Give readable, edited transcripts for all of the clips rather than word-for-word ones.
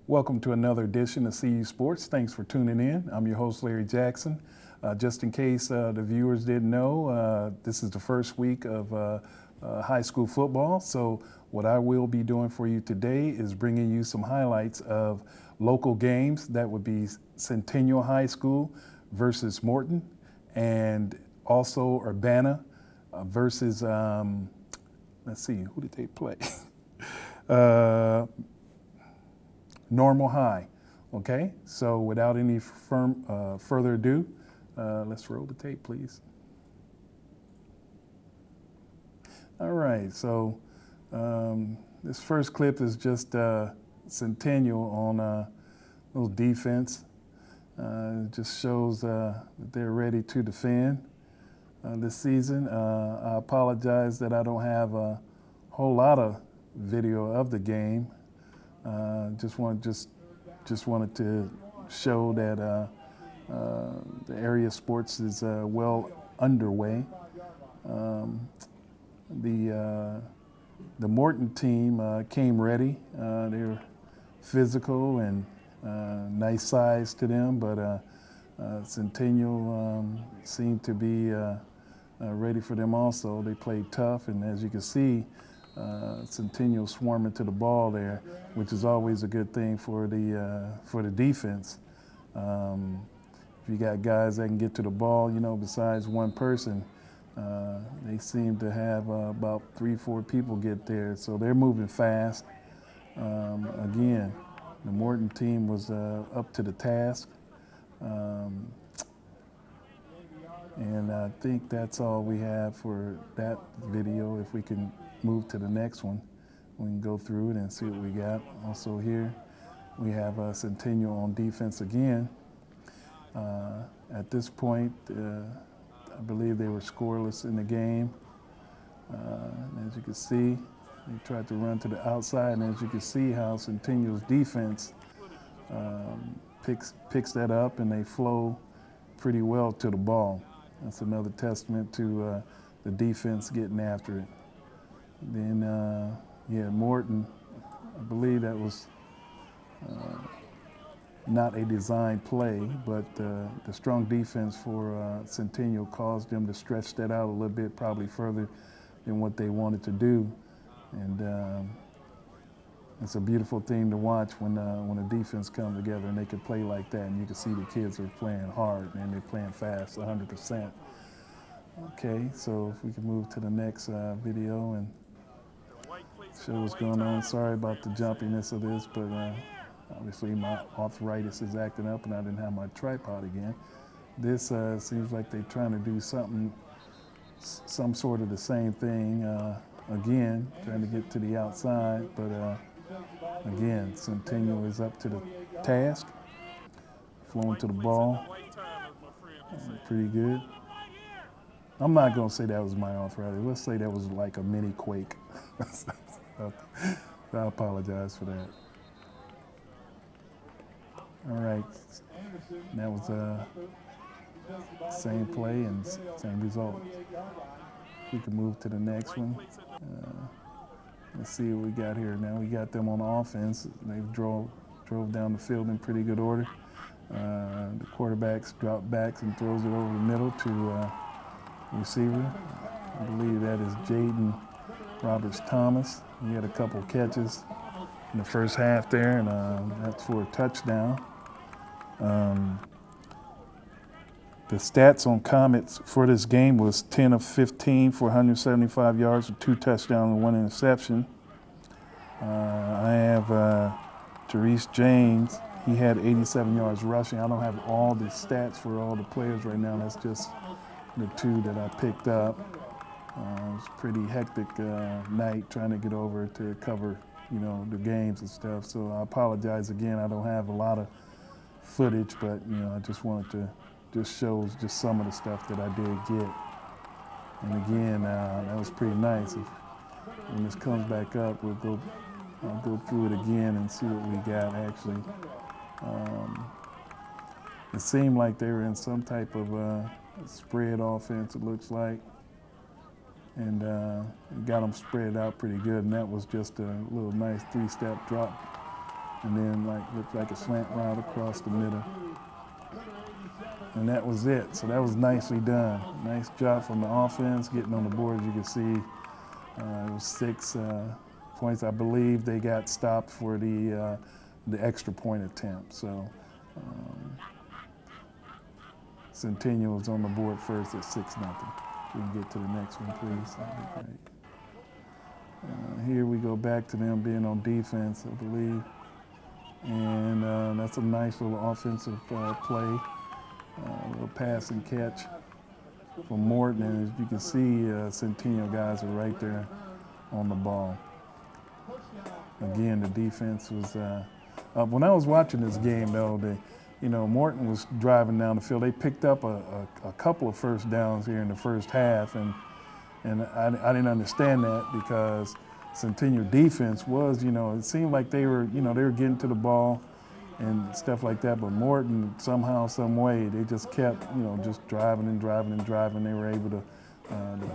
Welcome to another edition of CU Sports. Thanks for tuning in. I'm your host, Larry Jackson. Just in case the viewers didn't know, this is the first week of high school football. So what I will be doing for you today is bringing you some highlights of local games. That would be Centennial High School versus Morton, and also Urbana versus, let's see, who did they play? Normal High. Okay, so without any further ado, let's roll the tape, please. All right, so this first clip is just Centennial on a little defense. It just shows that they're ready to defend this season. I apologize that I don't have a whole lot of video of the game. Just wanted to show that the area sports is well underway. The Morton team came ready. They were physical and nice size to them, but Centennial seemed to be ready for them also. They played tough, and as you can see, Centennial swarming to the ball there, which is always a good thing for the defense. If you got guys that can get to the ball, you know, besides one person, they seem to have about 3-4 people get there, so they're moving fast. Again, the Morton team was up to the task, and I think that's all we have for that video. If we can move to the next one, we can go through it and see what we got. Also here, we have Centennial on defense again. At this point, I believe they were scoreless in the game. As you can see, they tried to run to the outside, and as you can see how Centennial's defense picks that up, and they flow pretty well to the ball. That's another testament to the defense getting after it. Then, yeah, Morton, I believe that was not a design play, but the strong defense for Centennial caused them to stretch that out a little bit, probably further than what they wanted to do. And it's a beautiful thing to watch when a defense comes together and they can play like that, and you can see the kids are playing hard and they're playing fast, 100%. Okay, so if we can move to the next video and show what's going on. Sorry about the jumpiness of this, but obviously my arthritis is acting up and I didn't have my tripod again. This seems like they're trying to do some sort of the same thing. Again, trying to get to the outside, but again, Centennial is up to the task, flowing to the ball. Pretty good. I'm not going to say that was my arthritis. Let's say that was like a mini quake. I apologize for that. All right, that was same play and same result. We can move to the next one. Let's see what we got here. Now we got them on offense. They drove down the field in pretty good order. The quarterbacks drop backs and throws it over the middle to receiver. I believe that is Jaden Roberts-Thomas. He had a couple catches in the first half there, and that's for a touchdown. The stats on Comets for this game was 10 of 15 for 175 yards with 2 touchdowns and 1 interception. I have Therese James. He had 87 yards rushing. I don't have all the stats for all the players right now. That's just the 2 that I picked up. It was a pretty hectic night trying to get over to cover, you know, the games and stuff. So I apologize again. I don't have a lot of footage, but you know, I just wanted to just show just some of the stuff that I did get. And again, that was pretty nice. When this comes back up, I'll go through it again and see what we got actually. It seemed like they were in some type of spread offense, it looks like. And got them spread out pretty good, and that was just a little nice 3-step drop and then looked like a slant route across the middle. And that was it. So that was nicely done. Nice job from the offense, getting on the board. As you can see, it was 6 points. I believe they got stopped for the extra point attempt. So Centennial was on the board first at 6-0. We can get to the next one, please. That'd be great. Here we go back to them being on defense, I believe. And that's a nice little offensive play. A little pass and catch from Morton. And as you can see, Centennial guys are right there on the ball. Again, the defense was up. When I was watching this game, though, Morton was driving down the field. They picked up a couple of first downs here in the first half, and I didn't understand that because Centennial defense was, it seemed like they were getting to the ball and stuff like that. But Morton, somehow, some way, they just kept, just driving and driving and driving. They were able to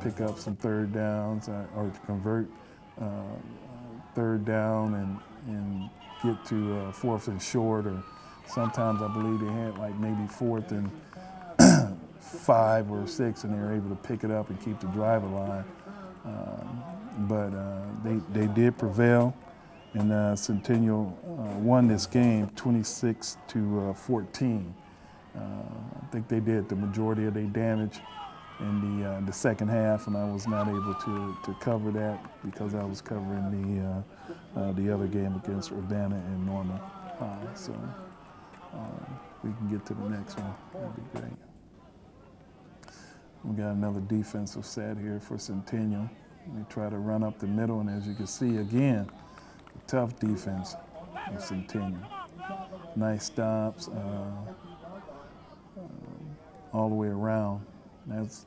pick up some third downs or to convert third down and get to 4th and short, or sometimes I believe they had like maybe 4th and 5 or 6, and they were able to pick it up and keep the drive alive. But they did prevail, and Centennial won this game 26-14. I think they did the majority of their damage in the second half, and I was not able to cover that because I was covering the other game against Urbana and Normal. So we can get to the next one. That'd be great. We got another defensive set here for Centennial. They try to run up the middle, and as you can see, again, a tough defense of Centennial. Nice stops all the way around. That's,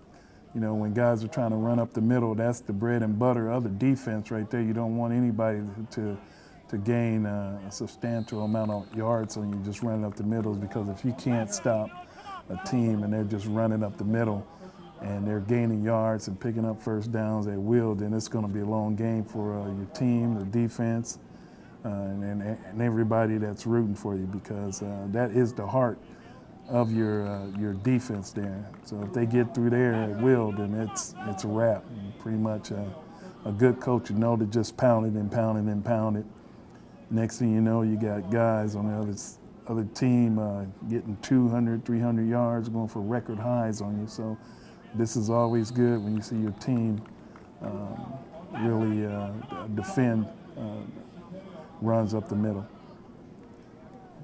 when guys are trying to run up the middle, that's the bread and butter of the defense right there. You don't want anybody to gain a substantial amount of yards on you just running up the middles, because if you can't stop a team and they're just running up the middle and they're gaining yards and picking up first downs at will, then it's going to be a long game for your team, the defense, and everybody that's rooting for you, because that is the heart of your defense there. So if they get through there at will, then it's a wrap. And pretty much a good coach would know to just pound it and pound it and pound it. Next thing you know, you got guys on the other team getting 200, 300 yards, going for record highs on you. So this is always good when you see your team really defend runs up the middle.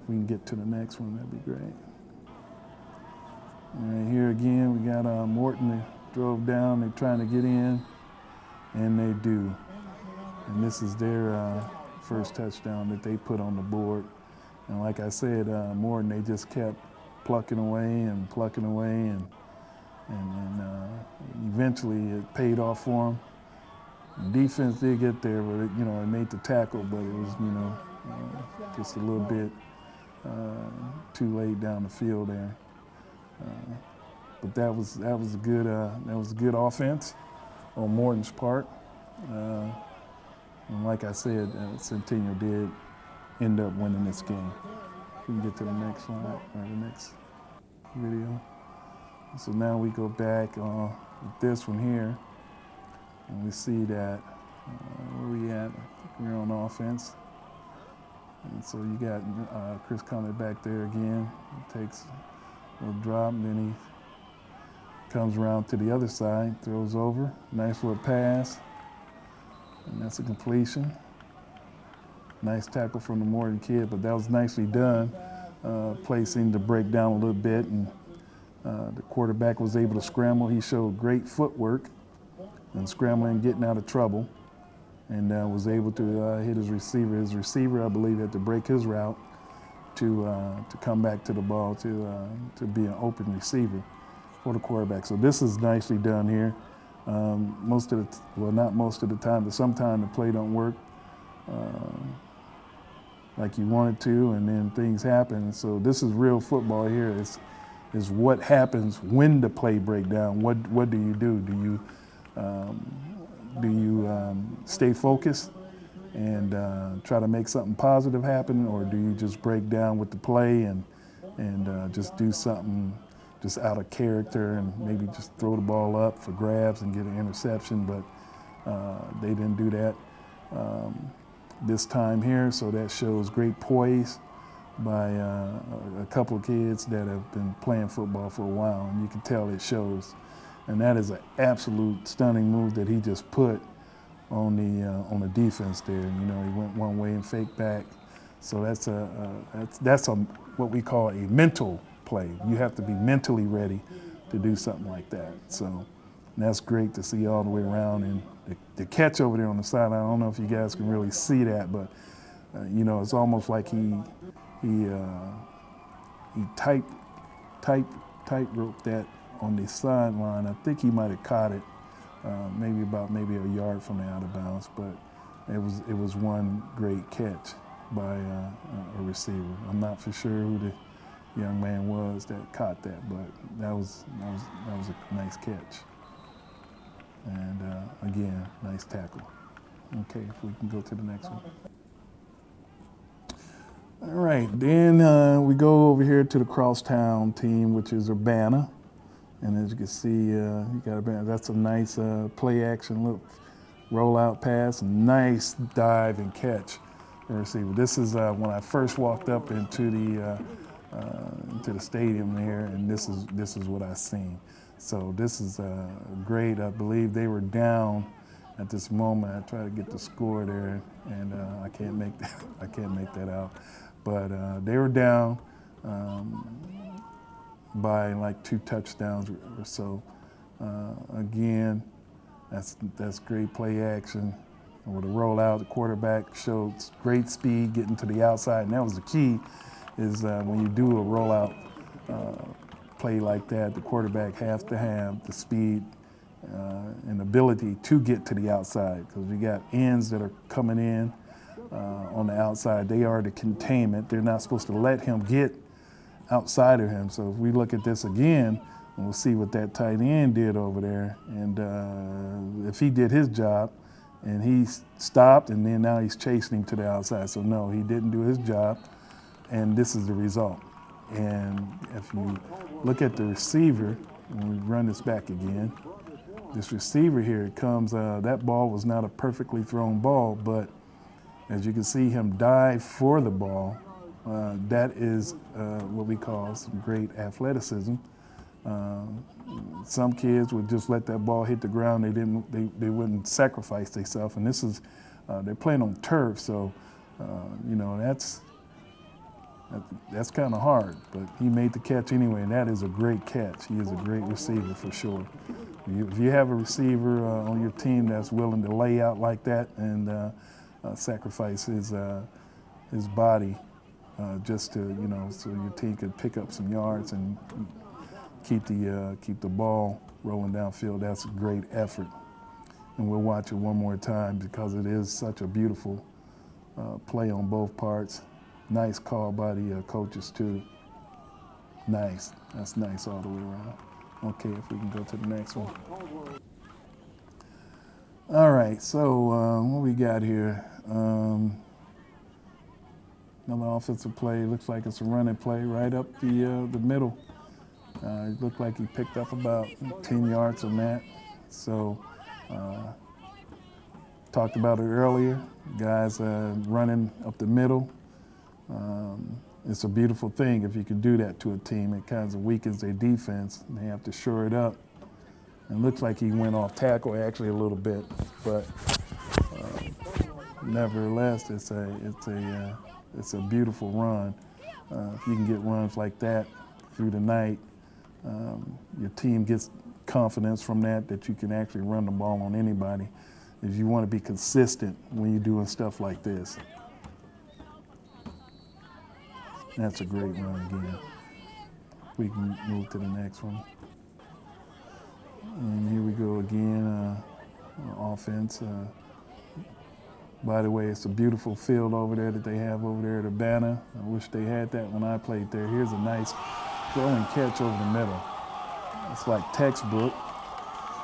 If we can get to the next one, that'd be great. And here again, we got Morton. They drove down, they're trying to get in, and they do. And this is their first touchdown that they put on the board. And like I said, Morton, they just kept plucking away, and eventually it paid off for them. The defense did get there, but it made the tackle, but it was just a little bit too late down the field there. But that was a good offense on Morton's part. And like I said, Centennial did end up winning this game. We can get to the next slide, or the next video. So now we go back with this one here, and we see that where we at? We're on offense. And so you got Chris Conley back there again. He takes a little drop, and then he comes around to the other side, throws over. Nice little pass, and that's a completion. Nice tackle from the Morton kid, but that was nicely done. Play seemed to break down a little bit, and the quarterback was able to scramble. He showed great footwork and scrambling, getting out of trouble, and was able to hit his receiver. His receiver, I believe, had to break his route to come back to the ball to be an open receiver for the quarterback. So this is nicely done here. Not most of the time, but sometimes the play don't work like you want it to, and then things happen. So this is real football here. Is what happens when the play break down. What do you do? Do you stay focused and try to make something positive happen, or do you just break down with the play and just do something just out of character and maybe just throw the ball up for grabs and get an interception? But they didn't do that this time here, so that shows great poise by a couple of kids that have been playing football for a while, and you can tell it shows. And that is an absolute stunning move that he just put on the defense there. You know, he went one way and faked back. So that's what we call a mental play. You have to be mentally ready to do something like that. So that's great to see all the way around. And the catch over there on the side, I don't know if you guys can really see that, but you know, it's almost like he tight roped that on the sideline. I think he might have caught it maybe a yard from the out of bounds, but it was one great catch by a receiver. I'm not for sure who the young man was that caught that, but that was a nice catch. And again, nice tackle. Okay, if we can go to the next one. All right, then we go over here to the crosstown team, which is Urbana. And as you can see, you got that's a nice play action look, rollout pass, nice dive and catch for receiver. This is when I first walked up into the stadium there, and this is what I seen. So this is great. I believe they were down at this moment. I try to get the score there, and I can't make that out. But they were down by like 2 touchdowns or so. Again, that's great play action. And with a rollout, the quarterback showed great speed getting to the outside, and that was the key. Is when you do a rollout play like that, the quarterback has to have the speed and ability to get to the outside, because you got ends that are coming in on the outside. They are the containment. They're not supposed to let him get outside of him. So if we look at this again, we'll see what that tight end did over there. And if he did his job and he stopped, and then now he's chasing him to the outside. So no, he didn't do his job, and this is the result. And if you look at the receiver, when we run this back again, this receiver here, it comes, that ball was not a perfectly thrown ball, but as you can see him dive for the ball, that is what we call some great athleticism. Some kids would just let that ball hit the ground. They wouldn't sacrifice themselves. And this is, they're playing on turf, so you know, that's kind of hard. But he made the catch anyway, and that is a great catch. He is a great receiver for sure. If you have a receiver on your team that's willing to lay out like that and sacrifice his body just to, you know, so your team could pick up some yards and keep the ball rolling downfield, that's a great effort. And we'll watch it one more time because it is such a beautiful play on both parts. Nice call by the coaches too. Nice, that's nice all the way around. Okay, if we can go to the next one. All right, so what we got here? Another offensive play. Looks like it's a running play right up the middle. It looked like he picked up about 10 yards on that. So, talked about it earlier. Guys running up the middle. It's a beautiful thing if you can do that to a team. It kind of weakens their defense. They have to shore it up. And it looks like he went off tackle actually a little bit, but nevertheless, it's a beautiful run. If you can get runs like that through the night, your team gets confidence from that you can actually run the ball on anybody. If you want to be consistent when you're doing stuff like this. That's a great run again. We can move to the next one. And here we go again, offense. By the way, it's a beautiful field over there that they have over there at Urbana. I wish they had that when I played there. Here's a nice throwing catch over the middle. It's like textbook.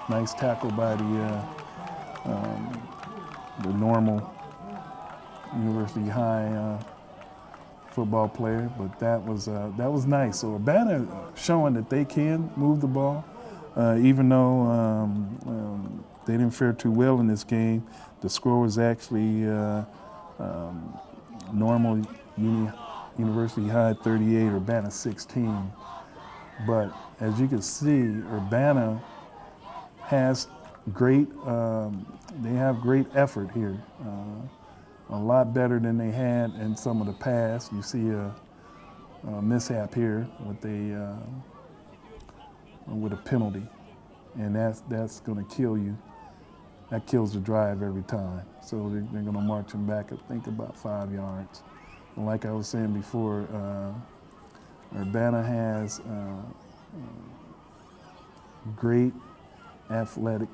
Nice tackle by the normal University High football player, but that was nice. So Urbana showing that they can move the ball, even though they didn't fare too well in this game. The score was actually normal University High 38, Urbana 16. But as you can see, Urbana has great, they have great effort here. A lot better than they had in some of the past. You see a mishap here with a penalty, and that's going to kill you. That kills the drive every time. So they're going to march them back, I think, about 5 yards. And like I was saying before, Urbana has great athletic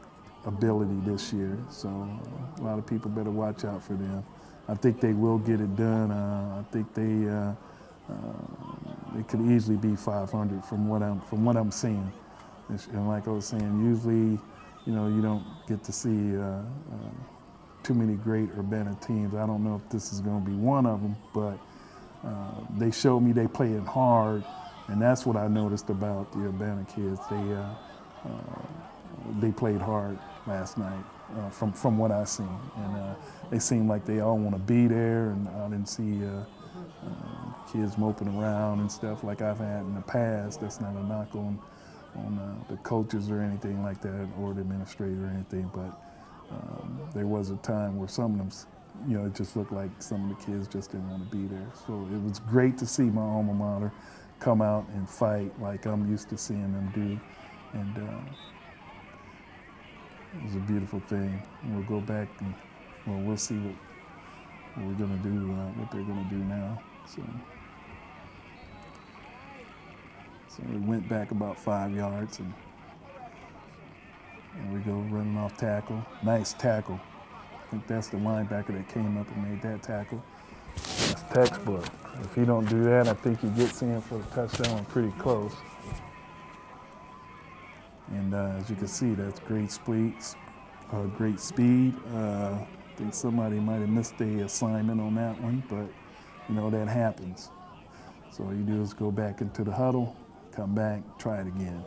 ability this year, so a lot of people better watch out for them. I think they will get it done. I think they could easily be 500 from what I'm seeing. And like I was saying, usually, you know, you don't get to see too many great Urbana teams. I don't know if this is going to be one of them, but they showed me they playing hard, and that's what I noticed about the Urbana kids. They played hard last night from what I seen, and they seemed like they all want to be there. And I didn't see kids moping around and stuff like I've had in the past. That's not a knock on the coaches or anything like that, or the administrator or anything. But there was a time where some of them, you know, it just looked like some of the kids just didn't want to be there. So it was great to see my alma mater come out and fight like I'm used to seeing them do. And it was a beautiful thing. And we'll go back and, well, we'll see what we're going to do, what they're going to do now. So we went back about 5 yards, and we go running off tackle. Nice tackle. I think that's the linebacker that came up and made that tackle. That's textbook. If he don't do that, I think he gets in for a touchdown pretty close. And as you can see, that's great speed. I think somebody might have missed the assignment on that one, but you know, that happens. So all you do is go back into the huddle, come back, try it again.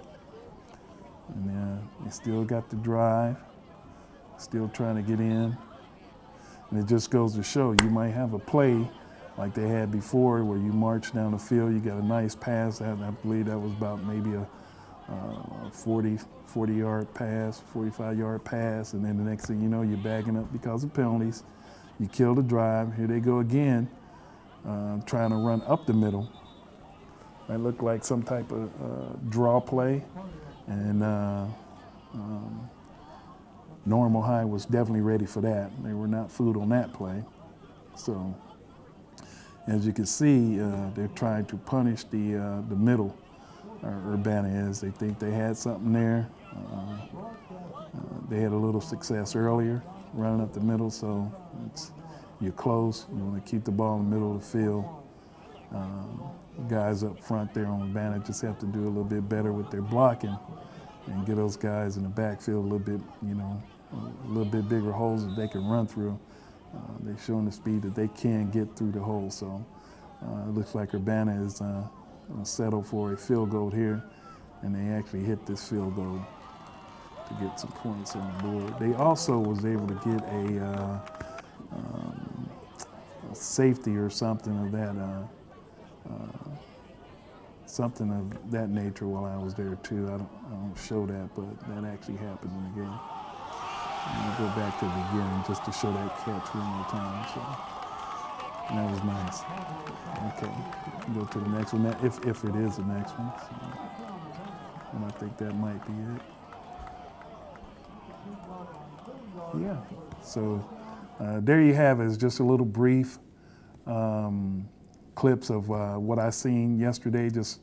And they still got the drive, still trying to get in. And it just goes to show you might have a play like they had before where you march down the field, you got a nice pass. I believe that was about maybe a 40-yard pass, 45-yard pass, and then the next thing you know, you're bagging up because of penalties. You kill the drive. Here they go again, trying to run up the middle. That looked like some type of draw play, and Normal High was definitely ready for that. They were not fooled on that play. So, as you can see, they're trying to punish the middle. Urbana is. They think they had something there. They had a little success earlier running up the middle, so you're close. You want to keep the ball in the middle of the field. Guys up front there on Urbana just have to do a little bit better with their blocking and get those guys in the backfield a little bit, you know, a little bit bigger holes that they can run through. They've shown the speed that they can get through the hole, so it looks like Urbana is settle for a field goal here, and they actually hit this field goal to get some points on the board. They also was able to get a safety or something of that nature while I was there too. I don't show that, but that actually happened in the game. And we'll go back to the beginning just to show that catch one more time. So. And that was nice. Okay, go to the next one, if it is the next one. So, and I think that might be it. Yeah, so there you have it. It's just a little brief clips of what I seen yesterday, just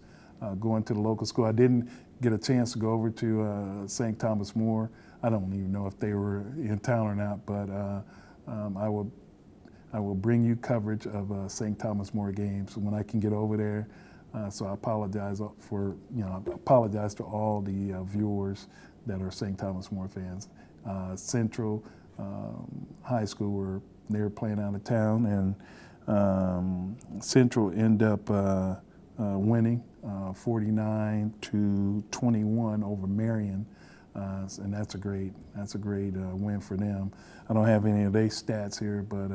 going to the local school. I didn't get a chance to go over to St. Thomas More. I don't even know if they were in town or not, but I will bring you coverage of St. Thomas More games when I can get over there. So I apologize apologize to all the viewers that are St. Thomas More fans. Central High School were they were playing out of town, and Central ended up winning 49-21 over Marion, and that's a great win for them. I don't have any of their stats here, but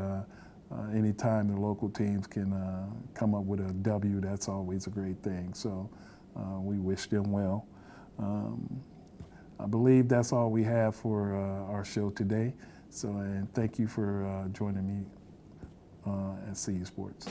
anytime the local teams can come up with a W, that's always a great thing. So we wish them well. I believe that's all we have for our show today. So, and thank you for joining me at CU Sports.